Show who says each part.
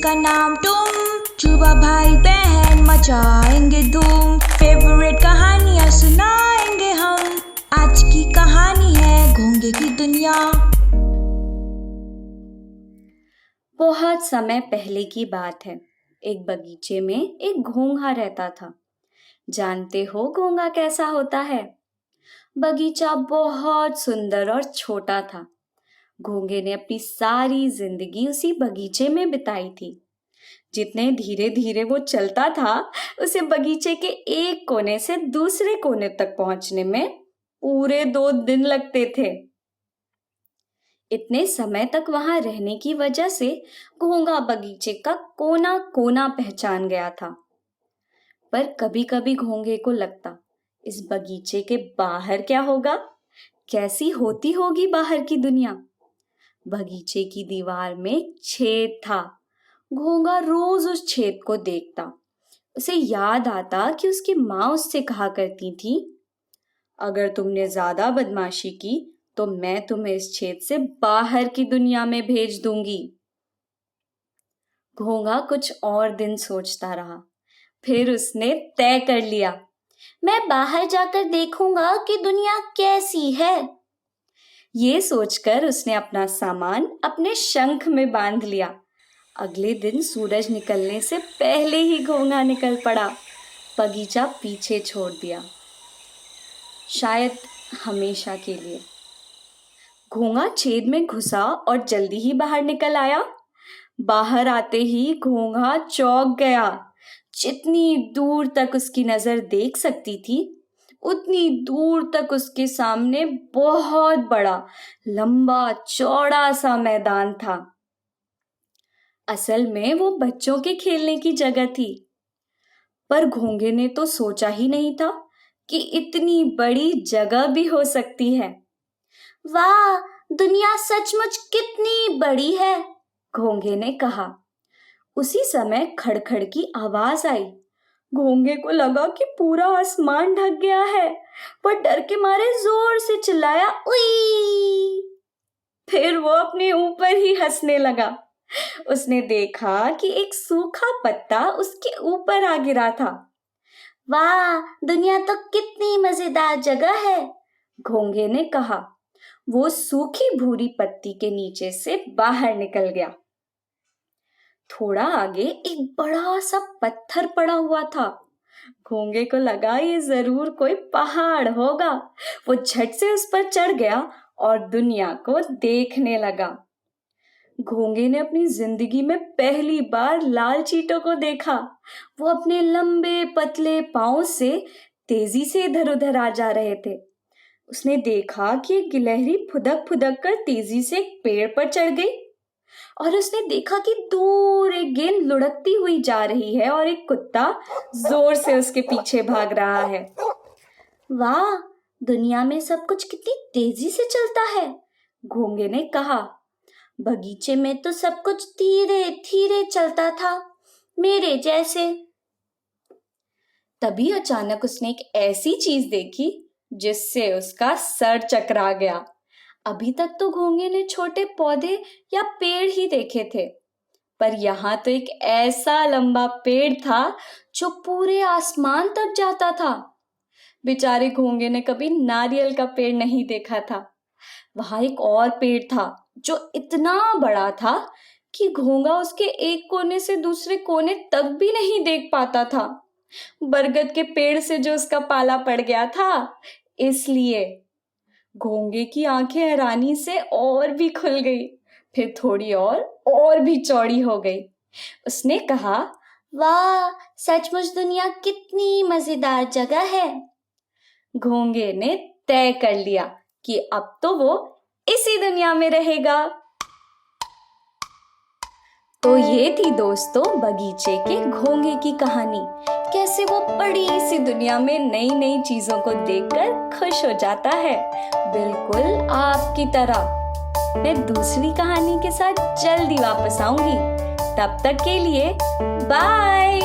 Speaker 1: का नाम तुम, जुबा भाई बहन मचाएंगे धूम, फेवरेट कहानियाँ सुनाएंगे हम। आज की कहानी है घोंगे की दुनिया।
Speaker 2: बहुत समय पहले की बात है। एक बगीचे में एक घोंघा रहता था। जानते हो घोंघा कैसा होता है? बगीचा बहुत सुंदर और छोटा था। घोंघे ने अपनी सारी जिंदगी उसी बगीचे में बिताई थी। जितने धीरे धीरे वो चलता था, उसे बगीचे के एक कोने से दूसरे कोने तक पहुंचने में पूरे 2 दिन लगते थे। इतने समय तक वहां रहने की वजह से घोंघा बगीचे का कोना कोना पहचान गया था। पर कभी कभी घोंघे को लगता, इस बगीचे के बाहर क्या होगा? कैसी होती होगी बाहर की दुनिया? बगीचे की दीवार में एक छेद था। घोंघा रोज उस छेद को देखता। उसे याद आता कि उसकी माँ उससे कहा करती थी, अगर तुमने ज्यादा बदमाशी की तो मैं तुम्हें इस छेद से बाहर की दुनिया में भेज दूंगी। घोंघा कुछ और दिन सोचता रहा। फिर उसने तय कर लिया, मैं बाहर जाकर देखूंगा कि दुनिया कैसी है। ये सोचकर उसने अपना सामान अपने शंख में बांध लिया। अगले दिन सूरज निकलने से पहले ही घोंघा निकल पड़ा। बगीचा पीछे छोड़ दिया, शायद हमेशा के लिए। घोंघा छेद में घुसा और जल्दी ही बाहर निकल आया। बाहर आते ही घोंघा चौंक गया। जितनी दूर तक उसकी नजर देख सकती थी, उतनी दूर तक उसके सामने बहुत बड़ा, लंबा चौड़ा सा मैदान था। असल में वो बच्चों के खेलने की जगह थी। पर घोंघे ने तो सोचा ही नहीं था कि इतनी बड़ी जगह भी हो सकती है। वाह, दुनिया सचमुच कितनी बड़ी है, घोंघे ने कहा। उसी समय खड़खड़ की आवाज आई। घोंघे को लगा कि पूरा आसमान ढक गया है। वह डर के मारे जोर से चिल्लाया, उई! फिर वो अपने ऊपर ही हंसने लगा। उसने देखा कि एक सूखा पत्ता उसके ऊपर आ गिरा था। वाह, दुनिया तो कितनी मजेदार जगह है, घोंघे ने कहा। वो सूखी भूरी पत्ती के नीचे से बाहर निकल गया। थोड़ा आगे एक बड़ा सा पत्थर पड़ा हुआ था। घोंघे को लगा ये जरूर कोई पहाड़ होगा। वो झट से उस पर चढ़ गया और दुनिया को देखने लगा। घोंघे ने अपनी जिंदगी में पहली बार लाल चींटों को देखा। वो अपने लंबे पतले पांव से तेजी से इधर उधर आ जा रहे थे। उसने देखा कि एक गिलहरी फुदक फुदक कर तेजी से एक पेड़ पर चढ़ गई और उसने देखा कि दूर एक गेंद लुढ़कती हुई जा रही है और एक कुत्ता जोर से उसके पीछे भाग रहा है। वाह, दुनिया में सब कुछ कितनी तेजी से चलता है, घोंघे ने कहा। बगीचे में तो सब कुछ धीरे धीरे चलता था, मेरे जैसे। तभी अचानक उसने एक ऐसी चीज देखी जिससे उसका सर चकरा गया। अभी तक तो घोंघे ने छोटे पौधे या पेड़ ही देखे थे, पर यहाँ तो एक ऐसा लंबा पेड़ था जो पूरे आसमान तक जाता था। बेचारे घोंघे ने कभी नारियल का पेड़ नहीं देखा था। वहां एक और पेड़ था जो इतना बड़ा था कि घोंघा उसके एक कोने से दूसरे कोने तक भी नहीं देख पाता था। बरगद के पेड़ से जो उसका पाला पड़ गया था, इसलिए घोंघे की आंखें हैरानी से और भी खुल गई, फिर थोड़ी और भी चौड़ी हो गई। उसने कहा, वाह, सचमुच दुनिया कितनी मजेदार जगह है। घोंघे ने तय कर लिया कि अब तो वो इसी दुनिया में रहेगा। तो ये थी दोस्तों बगीचे के घोंघे की कहानी। कैसे वो बड़ी सी दुनिया में नई नई चीजों को देखकर खुश हो जाता है, बिल्कुल आपकी तरह। मैं दूसरी कहानी के साथ जल्दी वापस आऊंगी। तब तक के लिए बाय।